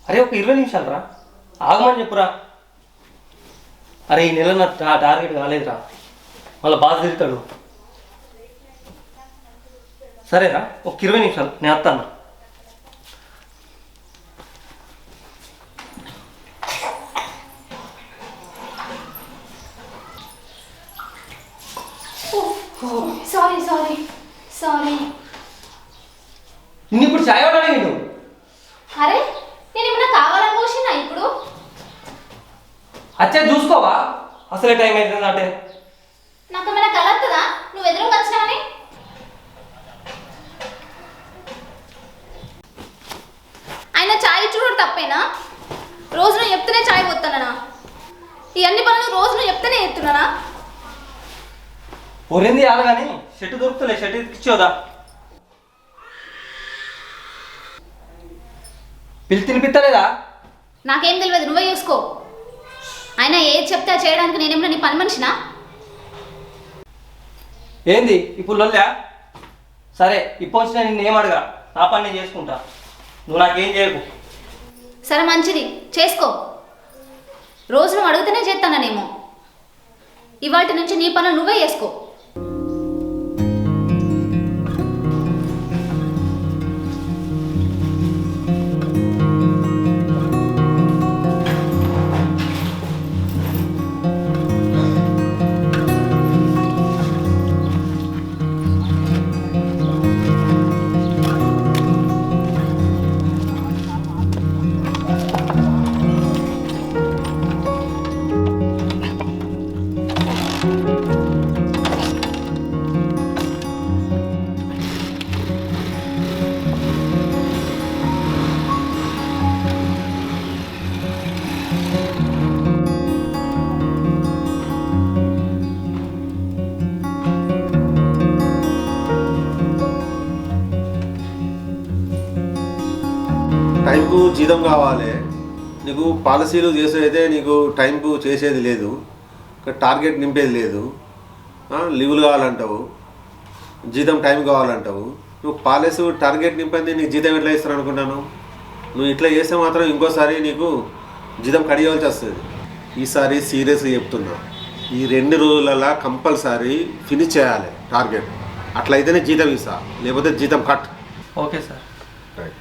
అరే ఒక 20 నిమిషాలు రా, ఆగమని చెప్పురా. అరే ఈ నెల నా టార్గెట్ కాలేదురా, మళ్ళీ బాధ తిరుగుతాడు. సరేరా ఒక 20 నిమిషాలు నేను వస్తాను. Sorry sorry sorry. నిన్ను ఇప్పుడు చాయ్ వాడాలి నేను. అరే నేను ఏమన్నా కావాలని పోసినా ఇప్పుడు? అచ్చా చూసుకోవా, అసలే టైం అవుతుంది అంటే. నాకు ఏమైనా కలర్తుందా నువ్వు ఎదురుగా వచ్చినావని? ఆయన చాయ్ ఇచ్చుడు తప్పేనా? రోజు నువ్వు చెప్తేనే చాయ్ పోతానా? ఈ అన్ని పనులు రోజు నువ్వు చెప్తేనే ఎత్తున్నానా? ఒరేంది ఆడ కానీ షర్ట్ దొరుకుతలే, షర్ట్ ఇచ్చేదా? పిల్లి తినిపిస్తలేదా? నాకేం తెలియదు, నువ్వే చూసుకో. ఆయన ఏది చెప్తే అది చేయడానికి నేనేమన్నా నీ పని మనిషినా? ఏంది ఇప్పుడు లొల్లా? సరే ఇప్పుడు వచ్చిన నిన్ను ఏం అడగా, నా పని నేను చేసుకుంటా, నువ్వు నాకేం చేయకు. సరే మంచిది, చేసుకో. రోజు నువ్వు అడిగితేనే చేస్తానేమో. ఇవాటి నుంచి నీ పనులు నువ్వే చేసుకో. టైంకు జీతం కావాలి. నీకు పాలసీలు చేసేదైతే నీకు టైంకు చేసేది లేదు, టార్గెట్ నింపేది లేదు, లీవులు కావాలంటావు, జీతం టైం కావాలంటావు. నువ్వు పాలసీ టార్గెట్ నింపేది నీకు జీతం ఎట్లా ఇస్తారు అనుకుంటాను? నువ్వు ఇట్లా చేస్తే మాత్రం ఇంకోసారి నీకు జీతం కడియవలసి వస్తుంది. ఈసారి సీరియస్గా చెప్తున్నా, ఈ 2 రోజులలో కంపల్సరీ ఫినిష్ చేయాలి టార్గెట్. అట్లయితేనే జీతం ఇస్తా, లేకపోతే జీతం cut. Okay sir. Right.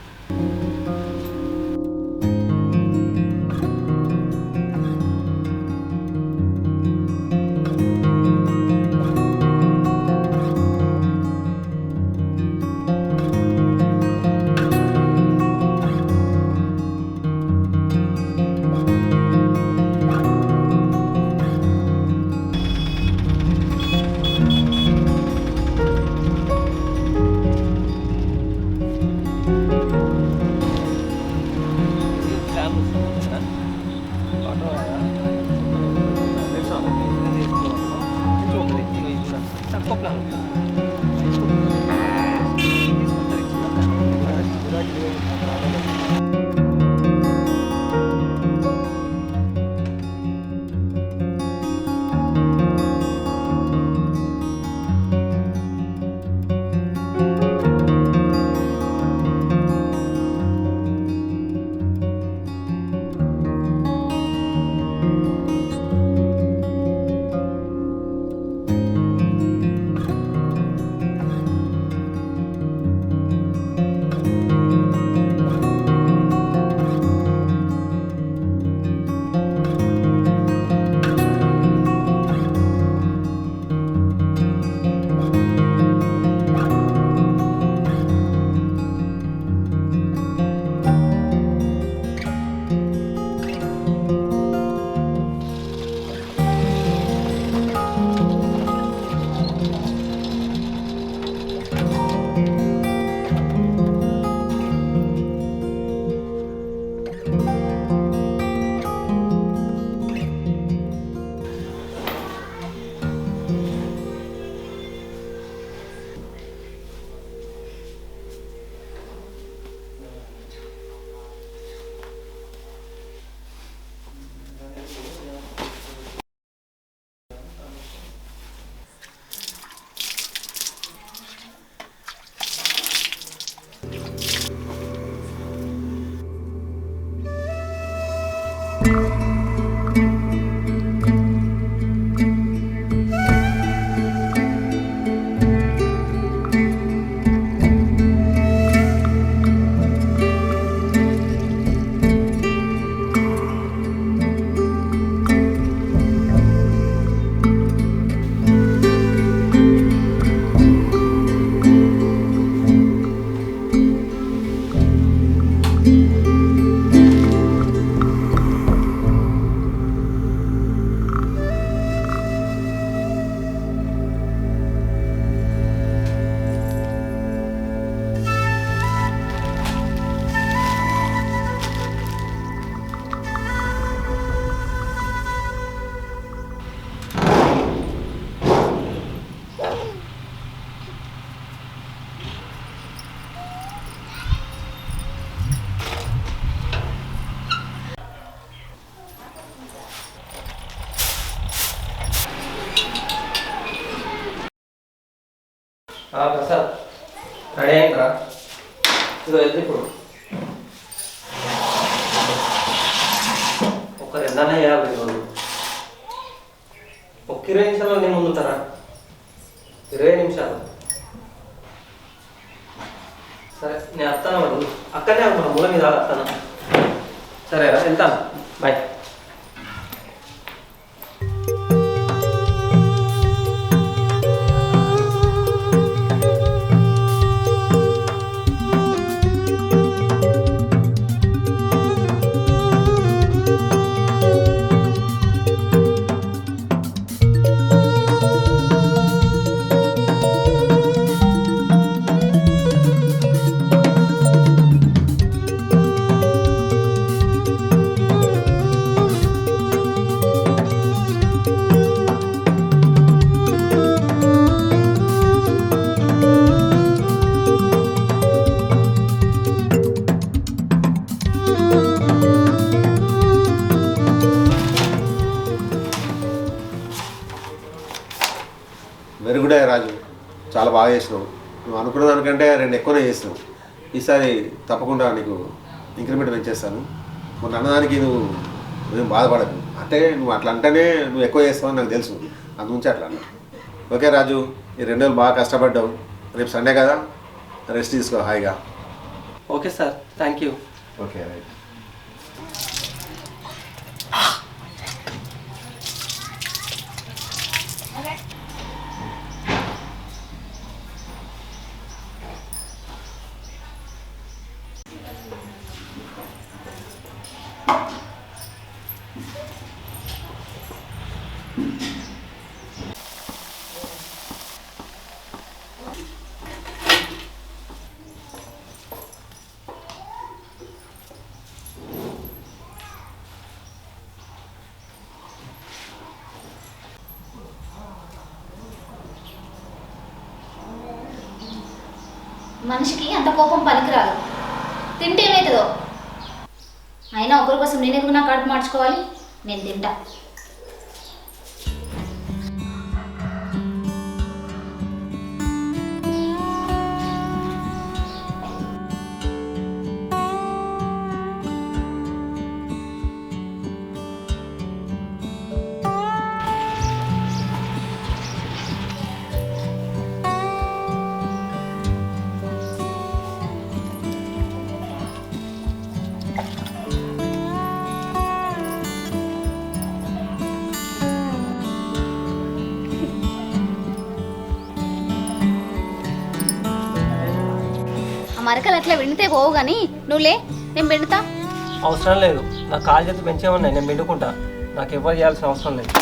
Prasad ready అయిందిరా, ఇదో వెళ్తే ఇప్పుడు ఒక 250 రోజులు ఒక 20 నిమిషాల్లో నేను ముందుతారా? 20 నిమిషాలు సరే, నేను వస్తాను. వాడు అక్కడనే అనుకున్నా, మూల మీద వస్తాను. సరేరా, వెళ్తాను, బాయ్. వెరీ గుడ్ రాజు, చాలా బాగా చేసినావు. నువ్వు అనుకున్న దానికంటే 2 ఎక్కువనే చేసినావు. ఈసారి తప్పకుండా నీకు ఇంక్రిమెంట్ పెంచేస్తాను. మొన్న అన్నదానికి నువ్వు బాధపడకు. అంటే నువ్వు అట్లా అంటేనే నువ్వు ఎక్కువ చేస్తావని నాకు తెలుసు, అందుగురించి అట్లా అన్నా. ఓకే రాజు, ఈ 2 రోజులు బాగా కష్టపడ్డావు. రేపు సండే కదా, రెస్ట్ తీసుకో హాయిగా. Okay sir, thank you. Okay right. మనిషికి అంత కోపం పనికిరాదు. తింటే ఏమవుతుందో. అయినా ఒకరి కోసం నేను ఎందుకు నా కడుపు మార్చుకోవాలి? నేను తింటా. మరకలు అట్లా విండితే పోవు కానీ నువ్వులే, నేను పిండుతా. అవసరం లేదు, నా కాలు చేతి పెంచేమన్నాయి, నేను పిండుకుంటా. నాకు ఎవరు చేయాల్సిన అవసరం లేదు.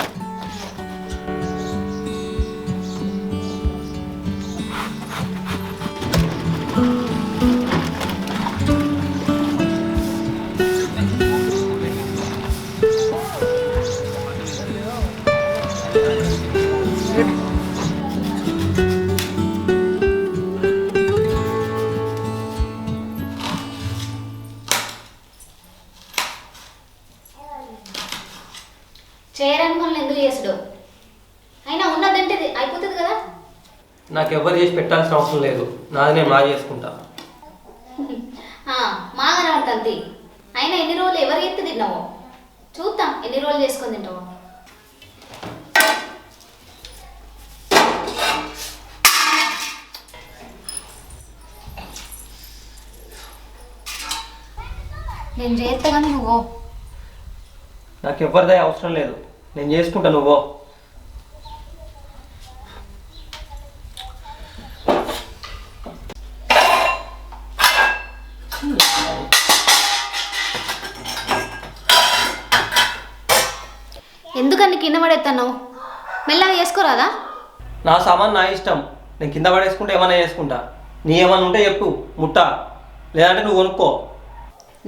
చేయరనుకోని ఎందుకు చేసుడు? అయినా ఉన్నదంటే అయిపోతుంది కదా. నాకు ఎవరు చేసి పెట్టాల్సిన అవసరం లేదు, నాది నేను బాగా చేసుకుంటా. మాగనవుతుంది. అయినా ఎన్ని రోజులు ఎవరు ఎత్తి తిన్నావు? చూద్దాం ఎన్ని రోజులు చేసుకొని తింటావు. నేను చేస్తా కానీ నువ్వు నాకు ఎవరిదే అవసరం లేదు, నేను చేసుకుంటా, నువ్వు ఎందుకని కింద పడేస్తాను? మెల్లగా చేసుకోరాదా? నా సామాన్ నా ఇష్టం, నేను కింద పడేసుకుంటే ఏమైనా చేసుకుంటా. నీ ఏమన్నా ఉంటే చెప్పు ముట్ట, లేదంటే నువ్వు కొనుక్కో.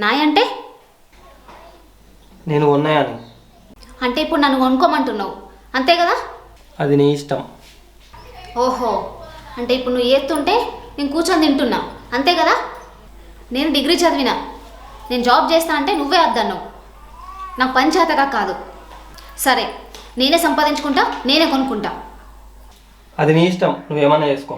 నాయ అంటే నేను కొన్నాయని. అంటే ఇప్పుడు నన్ను కొనుక్కోమంటున్నావు అంతే కదా? అది నీ ఇష్టం. ఓహో, అంటే ఇప్పుడు నువ్వు ఏస్తుంటే నేను కూర్చొని తింటున్నా అంతే కదా? నేను డిగ్రీ చదివినా, నేను జాబ్ చేస్తా అంటే నువ్వే వద్దన్నావు. నాకు పని చేతగా కాదు. సరే, నేనే సంపాదించుకుంటా, నేనే కొనుక్కుంటా. అది నీ ఇష్టం, నువ్వేమన్నా చేసుకో.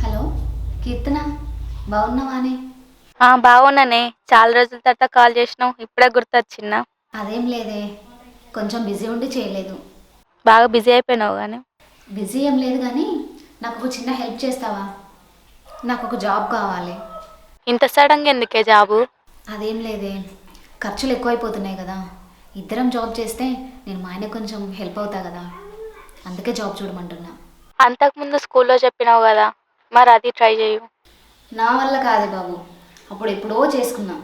హలో కీర్తన, బాగున్నావానే? బాగున్నానే, చాలా రోజుల తర్వాత కాల్ చేసినావు, ఇప్పుడే గుర్తొచ్చిందా? అదేం లేదే, కొంచెం బిజీ ఉండి చేయలేదు. బాగా బిజీ అయిపోయినావు కానీ. బిజీ ఏం లేదు కానీ నాకు ఒక చిన్న హెల్ప్ చేస్తావా? నాకు ఒక జాబ్ కావాలి. ఇంత సడన్గా ఎందుకే జాబు? అదేం లేదే, ఖర్చులు ఎక్కువైపోతున్నాయి కదా. ఇద్దరం జాబ్ చేస్తే నేను మా ఆయన కొంచెం హెల్ప్ అవుతా కదా, అందుకే జాబ్ చూడమంటున్నా. అంతకుముందు స్కూల్లో చెప్పినావు కదా, మరి అది ట్రై చేయు. నా వల్ల కాదే బాబు, అప్పుడు ఎప్పుడో చేసుకున్నా.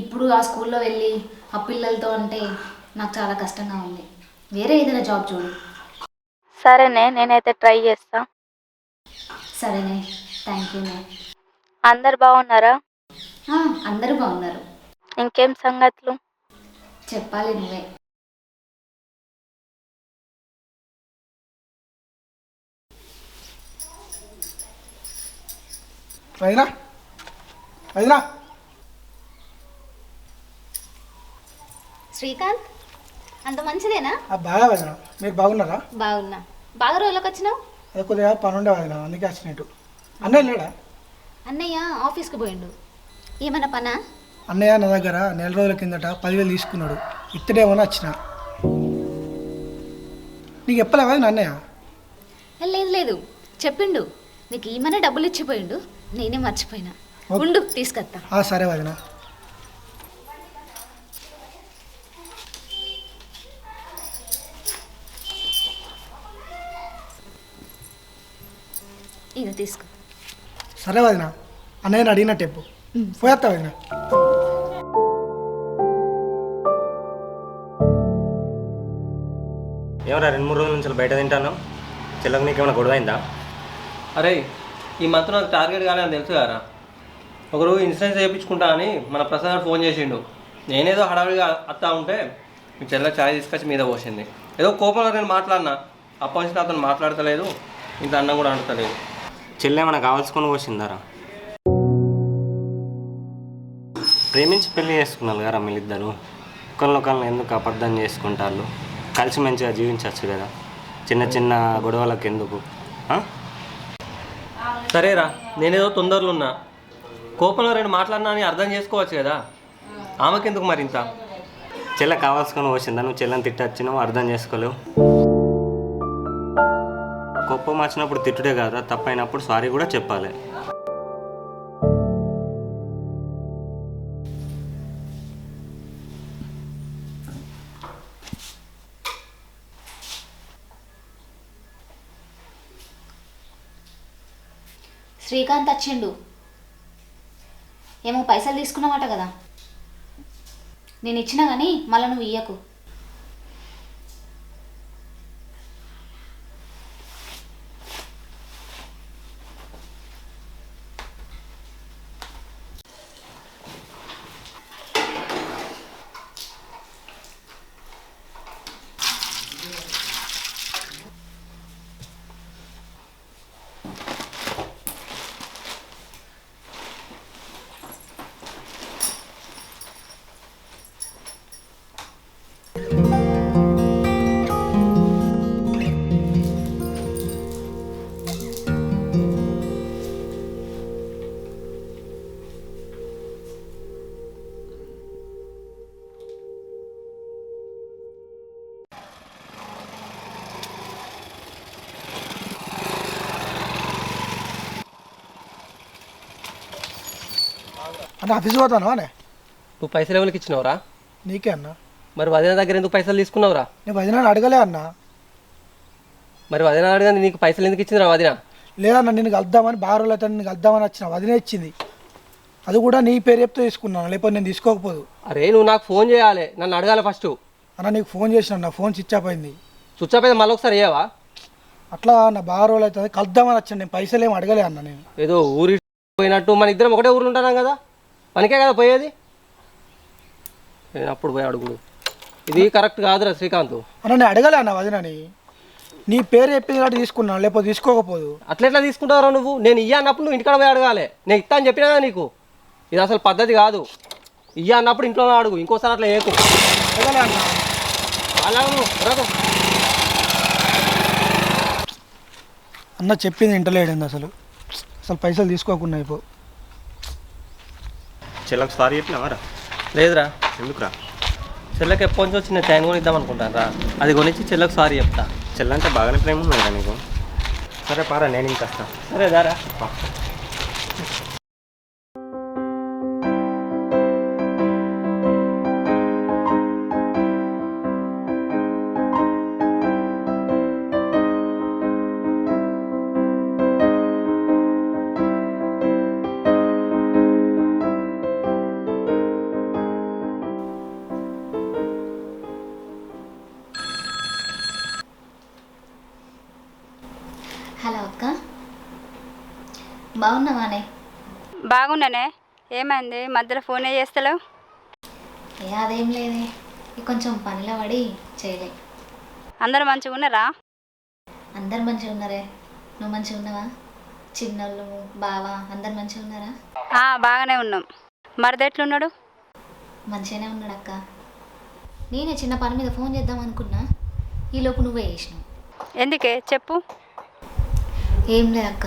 ఇప్పుడు ఆ స్కూల్లో వెళ్ళి ఆ పిల్లలతో అంటే నాకు చాలా కష్టంగా ఉంది. వేరే ఏదైనా జాబ్ చూడు. సరేనే, నేనైతే ట్రై చేస్తా. సరేనే, థ్యాంక్ యూనే. అందరు బాగున్నారా? అందరూ బాగున్నారు. ఇంకేం సంగతులు? చెప్పాలి నువ్వే. వదినా వదినా శ్రీకాంత్, అంత మంచిదేనా? బాగా వదినా, మీరు బాగున్నారా? బాగున్నా. బాగా రోజులకు వచ్చినావు? అదే కొద్దిగా పని ఉండే వదినా, అందుకే వచ్చినట్టు. అన్నయ్య లేడా? అన్నయ్య ఆఫీస్కి పోయిండు. ఏమన్నా పనా? అన్నయ్య నా దగ్గర నెల రోజుల కిందట 10,000 తీసుకున్నాడు, ఇత్తడేమని వచ్చిన. నీకు చెప్పలే వదినా అన్నయ్య? లేదు లేదు, చెప్పిండు. నీకు ఈమెనే డబ్బులు ఇచ్చిపోయిండు, నేనే మర్చిపోయినా. ఉండు, తీసుకొస్తా. సరే వదినా. ఇక తీసుకో. సరే వదినా, అన్నయ్యని అడిగినట్టు చెప్పు. పోయేస్తా వదినా. ఏమరా 2-3 రోజుల నుంచి బయట తింటాను, చెల్లకు నీకేమైనా గొడవ అయిందా? అరే, ఈ మంత్ నాకు టార్గెట్ కాలేదని తెలుసు కదా. ఒకరోజు ఇన్సూరెన్స్ చేయించుకుంటా అని మన ప్రసాద్ గారు ఫోన్ చేసిండు. నేనేదో హడావిడిగా వస్తా ఉంటే మీ చెల్ల ఛాయ్ తీసుకొచ్చి మీద పోసింది. ఏదో కోపంలో నేను మాట్లాడినా, అప్పటి నుంచి నాతో మాట్లాడతలేదు, ఇంత అన్నం కూడా అంటలేదు. చెల్లెమన్నా కావాల్సుకొని పోసిందారా? ప్రేమించి పెళ్లి చేసుకున్నారు కదా వీళ్ళిద్దరు, ఒకళ్ళనొకళ్ళని ఎందుకు అబద్ధం చేసుకుంటారు? కలిసి మంచిగా జీవించవచ్చు కదా, చిన్న చిన్న గొడవలకు ఎందుకు? సరేరా, నేనేదో తొందరలో ఉన్నా, కోపంలో రెండు మాట్లాడినా అని అర్థం చేసుకోవచ్చు కదా, ఆమెకెందుకు మరి ఇంత? చెల్లె కావాల్సుకొని పోసిందా? నువ్వు చెల్లెని తిట్టచ్చినావు, అర్థం చేసుకోలేవు. కోపం వచ్చినప్పుడు తిట్టుడే కదా, తప్పైనప్పుడు సారీ కూడా చెప్పాలి. శ్రీకాంత్ వచ్చిండు. ఏమో పైసలు తీసుకున్నామట కదా, నేను ఇచ్చినా కానీ మళ్ళీ నువ్వు ఇయ్యకు. అన్న ఆఫీస్ పోతాను అనే నువ్వు పైసలు ఎవరికి ఇచ్చినావురా? నీకే అన్న. మరి వదిన దగ్గర ఎందుకు పైసలు తీసుకున్నావురా? నేను వదిన అడగలే అన్న. మరి వదిన అడగని నీకు పైసలు ఎందుకు ఇచ్చిందిరా వదిన? లేదన్న, నేను కలుద్దామని బాగా రోజులు అయితే నేను కలుద్దామని వచ్చిన, వదినే ఇచ్చింది. అది కూడా నీ పేరు చెప్తే తీసుకున్నాను, లేకపోతే నేను తీసుకోకపోదు. అరే నువ్వు నాకు ఫోన్ చేయాలి, నన్ను అడగాలి ఫస్ట్. అన్న నీకు ఫోన్ చేసిన, నా ఫోన్ స్విచ్ ఆఫ్ అయింది. స్విచ్ ఆఫ్ అయితే మళ్ళీ ఒకసారి చేయవా? అట్లా నా బాగా రోజులు అవుతుంది కలుద్దామని వచ్చాను, నేను పైసలు ఏమి అడగలే అన్న. నేను ఏదో ఊరి పోయినట్టు మన ఇద్దరం ఒకటే ఊరు ఉంటున్నాం కదా, పనికే కదా పోయేది. నేను అప్పుడు పోయి అడుగుడు, ఇది కరెక్ట్ కాదురా శ్రీకాంత్. అన్న నేను అడగలే అన్న వదినని, నీ పేరు చెప్పింది కాబట్టి తీసుకున్నాను, లేకపోతే తీసుకోకపోదు. అట్లెట్లా తీసుకుంటావురా నువ్వు? నేను ఇయ్య అన్నప్పుడు నువ్వు ఇంటికాడ పోయి అడగాలి. నేను ఇస్తా అని చెప్పినా కదా నీకు, ఇది అసలు పద్ధతి కాదు. ఇయ్య అన్నప్పుడు ఇంట్లో అడుగు, ఇంకోసారి అట్లా చేయకు. అడగలే అన్న. అలాగే అన్న చెప్పింది ఇంటలేడండి, అసలు అసలు పైసలు తీసుకోకుండా అయిపో. చెల్లకు సారీ చెప్పినావారా? లేదురా. ఎందుకురా? చెల్లెకి ఎప్పటి నుంచో చిన్న చైన్ కొనిద్దాం అనుకుంటాను రా, అది కొనిచ్చి చెల్లెకు సారీ చెప్తా. చెల్లంటే బాగానే ప్రేమ ఉన్నదా నీకు? సరే పారా, నేను ఇంకా వస్తా. సరే దారా. హలో అక్క, బాగున్నావానే? బాగున్నానే. ఏమైంది మధ్యలో ఫోనే చేస్తలేవు? అదేం లేదే, కొంచెం పనిలో పడి చేయలే. అందరూ మంచిగా ఉన్నారా? అందరు మంచిగా ఉన్నారే. నువ్వు మంచిగా ఉన్నావా? చిన్నోళ్ళు బావ అందరు మంచిగా ఉన్నారా? బాగానే ఉన్నాం. మరిది ఎట్లున్నాడు? మంచిగానే ఉన్నాడు అక్క. నేనే చిన్న పని మీద ఫోన్ చేద్దాం అనుకున్నా, ఈలోపు నువ్వే చేసినావు. ఎందుకే చెప్పు. ఏం లేదు అక్క,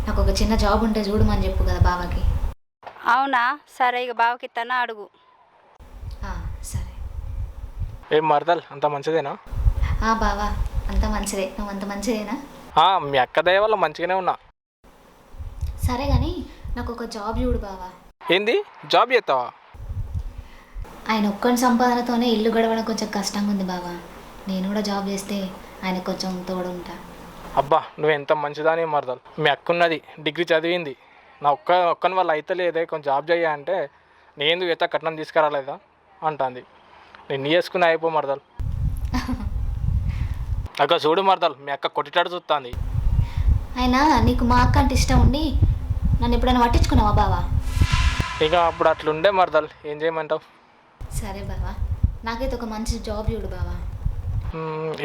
నాకు ఒక చిన్న జాబ్ ఉంటే చూడమని చెప్పు కదా బావకి. అవునా, సరే ఇక బావకి ఇస్తానా అడుగు. సరే. ఏం మరదల్ అంత మంచిదేనా? బావా అంత మంచిదే, నువ్వు అంత మంచిదేనా? మీ అక్క దయ వల్ల మంచిగానే ఉన్నా. సరే కానీ నాకు ఒక జాబ్ చూడు బావా. ఏంది జాబ్ చేస్తావా? ఆయన ఒక్కని సంపాదనతోనే ఇల్లు గడవడం కొంచెం కష్టంగా ఉంది బావా. నేను కూడా జాబ్ చేస్తే ఆయన కొంచెం తోడు ఉంటా. అబ్బా నువ్వు ఎంత మంచిదాని మరదల్. మీ అక్క ఉన్నది, డిగ్రీ చదివింది. నా ఒక్కని వల్ల అయితే లేదే, కొంచెం జాబ్ చేయ అంటే నేను ఎంత కట్నం తీసుకురాలేదా అంటుంది. నేను చేసుకుని అయిపో మరదల్. అక్క చూడు మరదల్, మీ అక్క కొట్టిటాడు చూస్తుంది. అయినా నీకు మా అక్క అంటే ఇష్టం ఉండి నన్ను ఎప్పుడైనా పట్టించుకున్నావా బావా? ఇక అప్పుడు అట్లుండే మరదల్, ఏం చేయమంటావు? సరే బావా, నాకైతే ఒక మంచి జాబ్ చూడు బావా.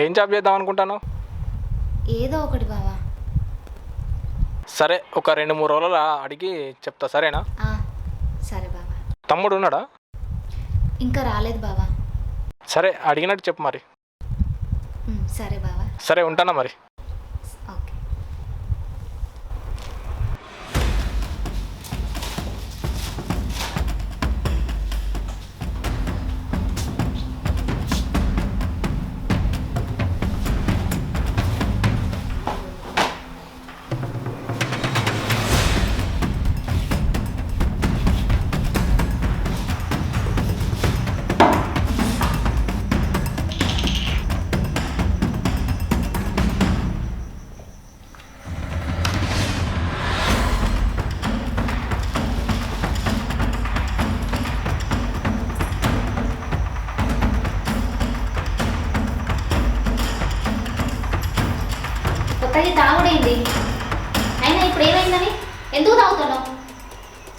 ఏం జాబ్ చేద్దాం అనుకుంటాను? ఏదో ఒకటి బావా. సరే ఒక 2-3 రోజులు అడిగి చెప్తా, సరేనా? సరే బావా. తమ్ముడు ఉన్నాడా? ఇంకా రాలేదు బావా. సరే అడిగినట్టు చెప్పు మరి. సరే బావా. సరే ఉంటానా మరి. ఓకే. కొత్తది తాగుడైంది, అయినా ఇప్పుడు ఏమైందని ఎందుకు తాగుతున్నావు?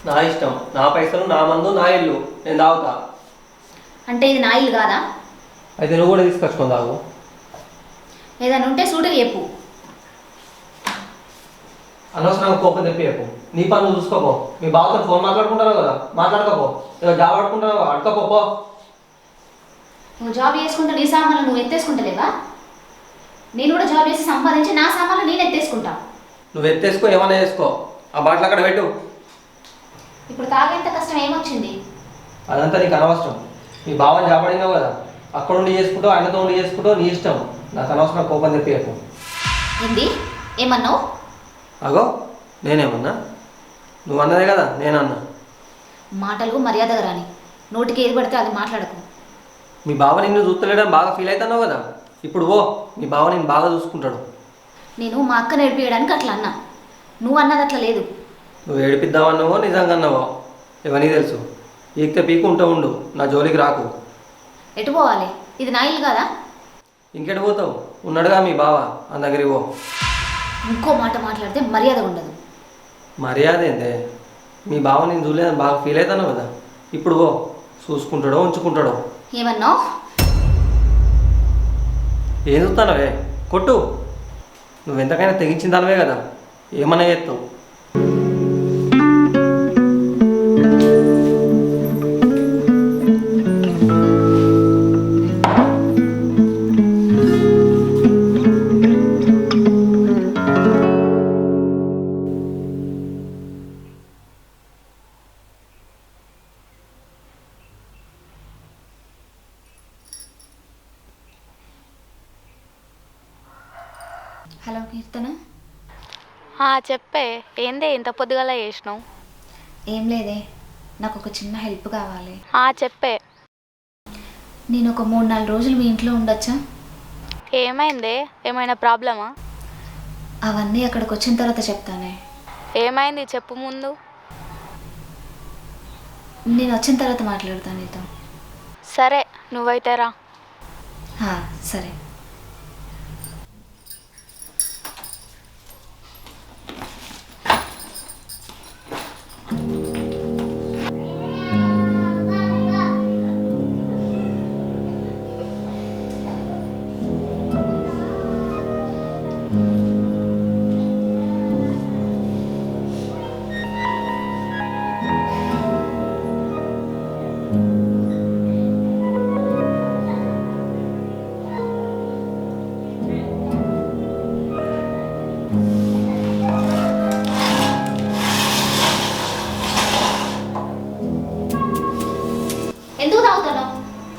నా ఇష్టం, నా పైసలు, నా మందు, నా ఇల్లు, నేను తాగుతా. అంటే ఇది నా ఇల్లు కాదా? అయితే నువ్వు కూడా తీసుకొచ్చుకొని తాగు. ఏదైనా ఉంటే సూటిగా చెప్పు. అనవసరంగా కోపం తెప్పి చెప్పు. నీ పని నువ్వు చూసుకోపో. మీ బావతో ఫోన్ మాట్లాడుకుంటావు కదా, మాట్లాడకపో. ఏదో జాబ్ ఆడుకుంటావు, అడకపో. నువ్వు జాబ్ చేసుకుంటూ నీ సామాన్లు నువ్వు ఎత్తేసుకుంటలేవా? నేను కూడా జాబ్ చేసి సంపాదించి నా సామాన్లు నేను ఎత్తేసుకుంటా. నువ్వు ఎత్తేసుకో, ఏమైనా చేసుకో, ఆ బాటిల్ అక్కడ పెట్టు. ఇప్పుడు తాగేంత కష్టం ఏమొచ్చింది? అదంతా నీకు అనవసరం. మీ బావని జాబ్ అడిగినావు కదా, అక్కడ ఉండి చేసుకుంటావు, ఆయనతో ఉండి చేసుకుంటావు, నీ ఇష్టం. నాకు అనవసరం కోపం తెప్పి చెప్పు. ఏంది ఏమన్నావు? అగో నేనేమన్నా? నువ్వు అన్నదే కదా నేనన్నా. మాటలు మర్యాదగా రాని, నోటికి ఏది పడితే అది మాట్లాడకు. మీ బావ నిన్ను చూస్తలేడని బాగా ఫీల్ అవుతున్నావు కదా, ఇప్పుడు ఓ మీ బావ నిన్ను బాగా చూసుకుంటాడు. నేను మా అక్క నేర్పించడానికి అట్లా అన్నా, నువ్వు అన్నది అట్లా లేదు. నువ్వు ఏడిపిద్దామన్నావో నిజంగా అన్నావో ఎవరికి తెలుసు. ఈక్తే పీకు ఉంటూ ఉండు, నా జోలికి రాకు. ఎటు పోవాలి? ఇది నా ఇల్లు కదా. ఇంకెటు పోతావు? ఉన్నాడుగా మీ బావ, ఆ దగ్గరికి పో. ఇంకో మాట మాట్లాడితే మర్యాద ఉండదు. మర్యాద ఏందే? మీ బావ నేను చూడలేదని బాగా ఫీల్ అవుతున్నావు కదా, ఇప్పుడు పో, చూసుకుంటాడో ఉంచుకుంటాడో. ఏమన్నావు? ఏం చూస్తానవే, కొట్టు. నువ్వు ఎంతకైనా తెగించిన దానివే కదా, ఏమన్నా చేస్తావు. హలో కీర్తన. చెప్పే, ఏందే ఇంత పొద్దుగల చేసినావు? ఏం లేదే, నాకు ఒక చిన్న హెల్ప్ కావాలి. చెప్పే. నేను ఒక 3-4 రోజులు మీ ఇంట్లో ఉండొచ్చా? ఏమైందే? ఏమైనా ప్రాబ్లమా? అవన్నీ అక్కడికి వచ్చిన తర్వాత చెప్తానే. ఏమైంది చెప్పు ముందు. నేను వచ్చిన తర్వాత మాట్లాడతాను నీతో. సరే, నువ్వైతే రా. సరే. ఎందుకు తాగుతాను?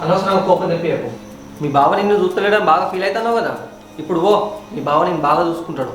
అనవసరంగా కోపం తెప్పియకు. మీ బావ నిన్ను చూస్తలేడని బాగా ఫీల్ అవుతున్నావు కదా, ఇప్పుడు ఓ మీ బావ నిన్ను బాగా చూసుకుంటాడు.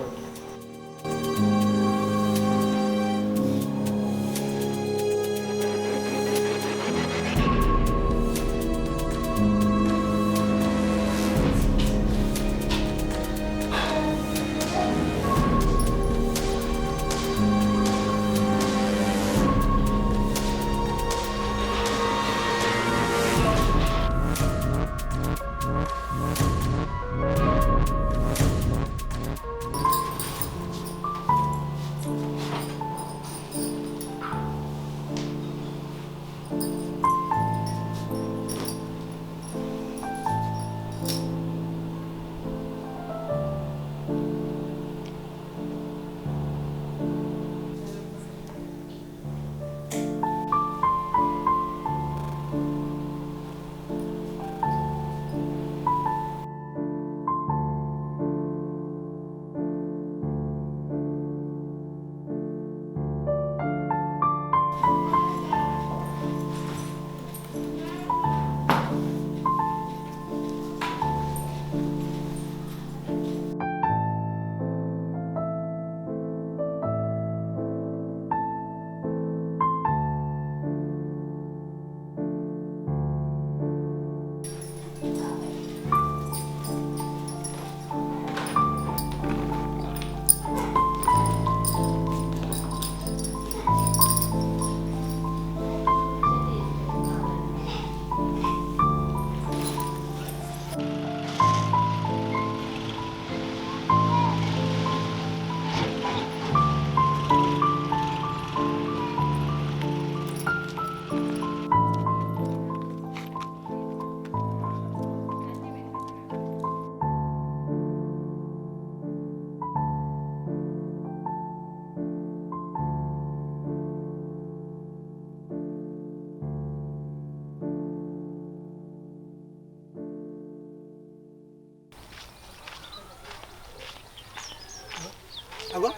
అగో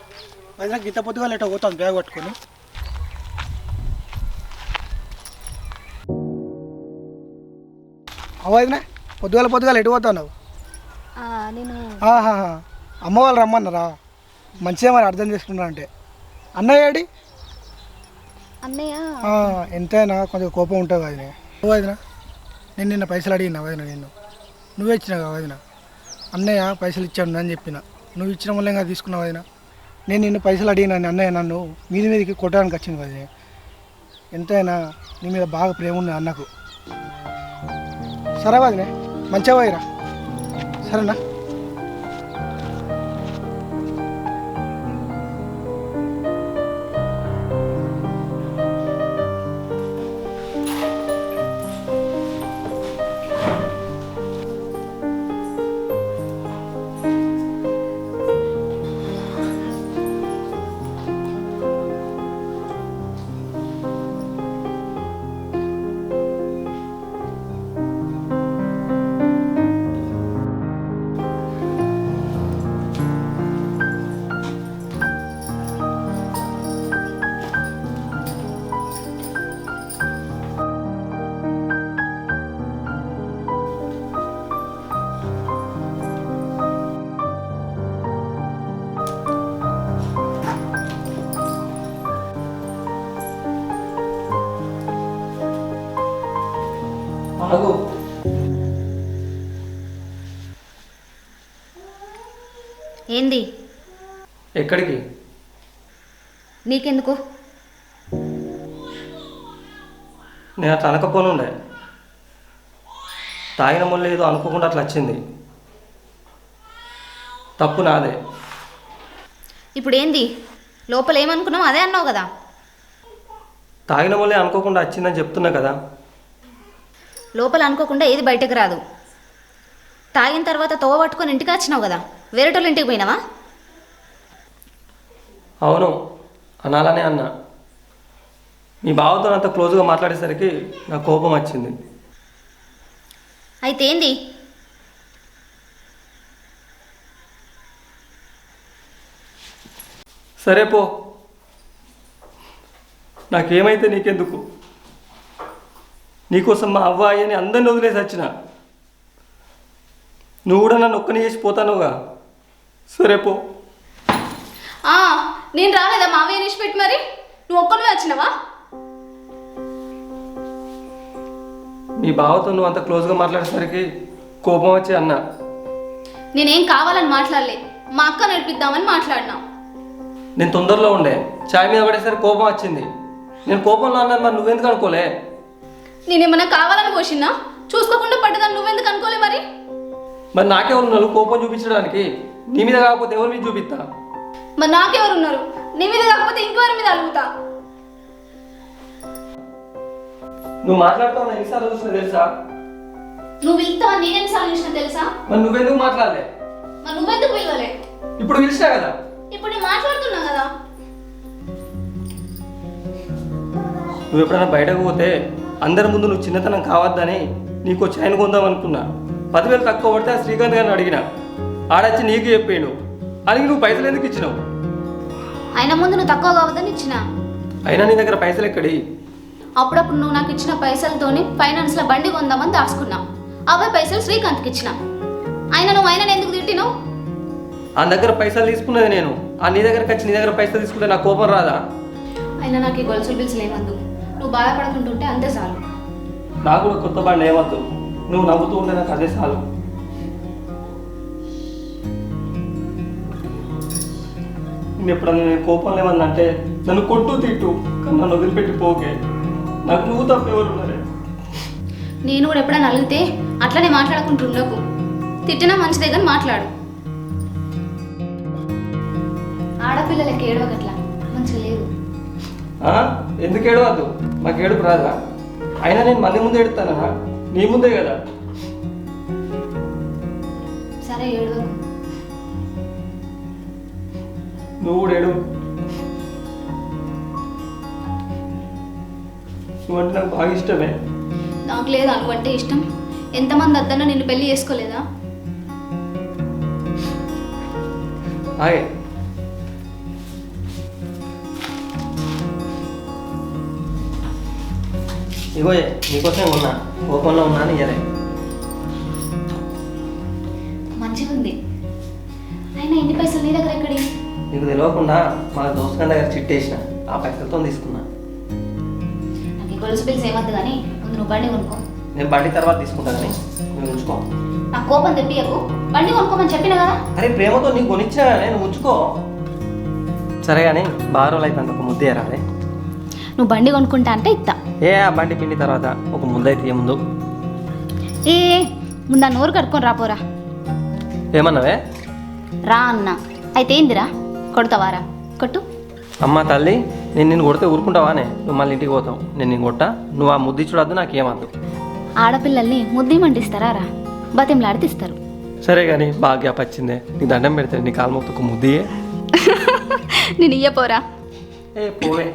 వైజాగ్ గీత పొద్దుగా లేట పోతాను బ్యాగ్ పట్టుకొని. అవైనా పొద్దుగాల ఎటు పోతాను? నేను అమ్మ వాళ్ళు రమ్మన్నారా? మంచిగా మరి అర్థం చేసుకున్నా అంటే. అన్నయ్య ఏడి? అన్నయ్య ఎంతైనా కొంచెం కోపం ఉంటుంది వదిన. నువ్వు వదిన నేను నిన్న పైసలు అడిగినా వదిన, నువ్వే ఇచ్చినావు వదిన. అన్నయ్య పైసలు ఇచ్చాడు అని చెప్పిన, నువ్వు ఇచ్చిన మూలంగా తీసుకున్నావు వదిన. నేను నిన్ను పైసలు అడిగినా అన్నయ్య నన్ను మీదికి కొట్టడానికి వచ్చింది వదిన. ఎంతైనా నీ మీద బాగా ప్రేమ ఉంది అన్నకు. సరే వదిన, మంచిగా పోయిరా. సరేనా? ఆగు. ఏంది? ఎక్కడికి? నీకెందుకు? నేను అట్లా అనకపోనుండే, తాగిన మొన్న ఏదో అనుకోకుండా అట్లా వచ్చింది. తప్పు నాదే. ఇప్పుడు ఏంది? లోపల ఏమనుకున్నావు అదే అన్నావు కదా. తాగిన మొల్లే అనుకోకుండా వచ్చిందని చెప్తున్నా కదా. లోపల అనుకోకుండా ఏది బయటకు రాదు. తాగిన తర్వాత తోవ పట్టుకొని ఇంటికి వచ్చినావు కదా, వేరేటోళ్ళ ఇంటికి పోయినావా? అవును, అనాలనే అన్నా. మీ బావతో అంత క్లోజ్గా మాట్లాడేసరికి నాకు కోపం వచ్చింది. అయితే ఏంది? సరే పో, నాకేమైతే నీకెందుకు? నీకోసం మా అవ్వ అయ్యని అందరిని వదిలేసి వచ్చిన, నువ్వు కూడా నన్ను ఒక్కని చేసి పోతానుగా. సరే పో. నేను రాలేదా మావయ్య నిష్పెట్టి? మరి నువ్వు ఒక్కనివే వచ్చినావా? మీ బావతో నువ్వు అంత క్లోజ్గా మాట్లాడేసరికి కోపం వచ్చి అన్నా. నేనేం కావాలని మాట్లాడలే, మా అక్క నడిపిద్దామని మాట్లాడినా. నేను తొందరలో ఉండే, చాయ్ మీద పడేసరికి కోపం వచ్చింది. నేను కోపంలో అన్నాను, మరి నువ్వెందుకు అనుకోలే? నేనేమన్నా కావాలని పోసినా? చూసుకోకుండా పడ్డదాన్ని నువ్వెందుకు అనుకోలే? మరి నాకే ఉన్నారు కోపం చూపించడానికి? నీ మీద కాకపోతే ఎవరి మీద చూపిస్తా? మరి నాకెవరు ఉన్నారు? నీ మీద కాకపోతే ఇంకెవరి మీద అడుగుతా? నువ్వు మాట్లాడుతావు ఎన్నిసార్లు చూసినా తెలుసా? నువ్వు వెళ్తావని నేనెన్నిసార్లు చూసినా తెలుసా? మరి నువ్వెందుకు మాట్లాడలే? మరి నువ్వెందుకు పిలవలే? ఇప్పుడు పిలిచినా కదా. ఇప్పుడు నేను మాట్లాడుతున్నా కదా. నువ్వు ఎప్పుడైనా బయటకు పోతే అందరి ముందు నువ్వు చిన్నతనం కావద్దని నీకు చైన్ కొందాం అనుకున్నా. 10,000 తక్కువ పడితే ఆ శ్రీకాంత్ గారిని అడిగిన, ఆడొచ్చి నీకు చెప్పాడు. అడిగి నువ్వు పైసలు ఎందుకు ఇచ్చినావు? అయినా ముందు నువ్వు తక్కువ కావద్దని ఇచ్చిన. అయినా నీ దగ్గర పైసలు ఎక్కడి? అప్పుడప్పుడు నువ్వు నాకు ఇచ్చిన పైసలతోని ఫైనాన్స్లో బండి కొందామని దాచుకున్నా. అవే పైసలు శ్రీకాంత్కి ఇచ్చిన. అయినా నువ్వు అయినా ఎందుకు తిట్టినావు? ఆ దగ్గర పైసలు తీసుకున్నది నేను, ఆ నీ దగ్గరకు వచ్చి నీ దగ్గర పైసలు తీసుకుంటే నాకు కోపం రాదా? అయినా నాకు ఈ గొలుసులు బిల్సులు ఏమద్దు, నువ్వు బాధపడుతుంటుంటే అంతే చాలు. నాకు కూడా కొత్త బండి ఏమద్దు, నువ్వు నవ్వుతూ ఉంటే నాకు అదే చాలు. నేను ఎప్పుడన్నా నేను కోపంలో ఏమన్నంటే నన్ను కొట్టు తిట్టు, కానీ నన్ను వదిలిపెట్టి పోకే. నాకు నువ్వు తప్ప ఎవరు ఉన్నారే? నేను కూడా ఎప్పుడైనా అలిగితే అట్లనే మాట్లాడుకుంటుండకు. తిట్టినా మంచిదే కానీ మాట్లాడు. ఆడపిల్లలకి ఏడవగట్లా మంచిగా లేదు. ఎందుకు ఏడవద్దు? మాకు ఏడుపు రాదా? అయినా నేను మంది ముందే ఎడుతానా? నీ ముందే కదా. సరే ఏడవకు. నువ్వు కూడా ఏడు. నువ్వంటే నాకు బాగా ఇష్టమే. నాకు లేదా నువ్వంటే ఇష్టం? ఎంతమంది అద్దన్నా నిన్ను పెళ్లి చేసుకోలేదా? హాయ్, ఇగో నీకోసమే ఉన్నా, కోపంలో ఉన్నాను ఇయలే. మంచిగా ఉంది. అయినా ఎన్ని పైసలు నీ దగ్గర ఎక్కడి? నీకు తెలియకుండా మన దోస్తు దగ్గర చిట్టేసిన, ఆ పైసలతో తీసుకున్నా. గొలుసు బిల్స్ ఏమద్దు కానీ ముందు నువ్వు బండి కొనుక్కో. నేను బండి తర్వాత తీసుకుంటా కానీ నువ్వు ఉంచుకో. నాకు కోపం తెప్పియకు, బండి కొనుక్కోమని చెప్పిన కదా. అరే ప్రేమతో నీకు కొనిచ్చినా కానీ నువ్వు ఉంచుకో. సరే కానీ బాగా రోజులు అయితే ఒక ముద్దే రాలే. నువ్వు బండి కొనుక్కుంటా అంటే ఇస్తా. ఆ బండి పిండి తర్వాత ఒక ముద్దైతే ముందు. ఏ ముందు ఆ నోరు కట్టుకొని రాపోరా. ఏమన్నావే? రా అన్న. అయితే ఏందిరా, కొడతావారా? కొట్టు. అమ్మ తల్లి, నేను నిన్ను కొడితే ఊరుకుంటావానే? నువ్వు మళ్ళీ ఇంటికి పోతావు. నేను నిన్ను కొట్టా, నువ్వు ఆ ముద్దు చూడద్దు, నాకేమద్దు. ఆడపిల్లల్ని ముద్దిమంటిస్తారా రా, బతిమలాడితిస్తారు. సరే కానీ బాగా గ్యాప్ వచ్చిందే, నీకు దండం పెడతాను, నీ కాలు మొత్తం ఒక ముద్దియే. నేను ఇయ్యపోరా. ఏ పోవే.